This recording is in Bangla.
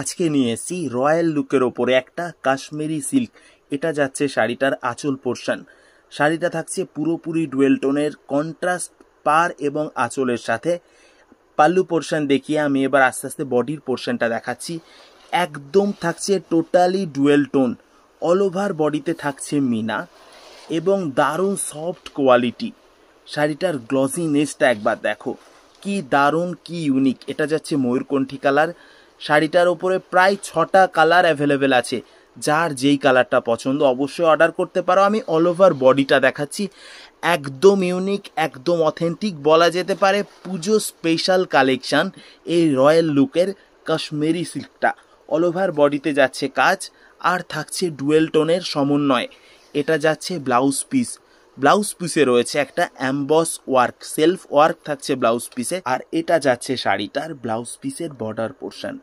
আজকে নিয়ে এসেছি রয়্যাল লুকের ওপরে একটা কাশ্মীরি সিল্ক। এটা যাচ্ছে শাড়িটার আঁচল পোর্শন। শাড়িটা থাকছে পুরোপুরি ডুয়েল টোনের কন্ট্রাস্ট পার এবং আঁচলের সাথে। পাল্লু পোর্শন দেখিয়ে আমি এবার আস্তে আস্তে বডির পোর্শনটা দেখাচ্ছি। একদম থাকছে totally dual tone, all over বডিতে থাকছে মিনা এবং দারুণ সফট কোয়ালিটি। শাড়িটার গ্লসিনেসটা একবার দেখো, কি দারুণ, কি ইউনিক। এটা যাচ্ছে ময়ূরকণ্ঠী কালার। শাড়িটার ওপরে প্রায় 6টা কালার অ্যাভেলেবেল আছে, যার যেই কালারটা পছন্দ অবশ্যই অর্ডার করতে পারো। আমি অল ওভার বডিটা দেখাচ্ছি, একদম ইউনিক, একদম অথেন্টিক বলা যেতে পারে। পুজো স্পেশাল কালেকশান এই রয়্যাল লুকের কাশ্মীরি সিল্কটা। অল ওভার বডিতে যাচ্ছে কাজ আর থাকছে ডুয়েল টোনের সমন্বয়। এটা যাচ্ছে ব্লাউজ পিস। ব্লাউজ পিসে রয়েছে একটা অ্যাম্বস ওয়ার্ক, সেলফ ওয়ার্ক থাকছে ব্লাউজ পিসে। আর এটা যাচ্ছে শাড়িটার ব্লাউজ পিসের বর্ডার পোর্শন।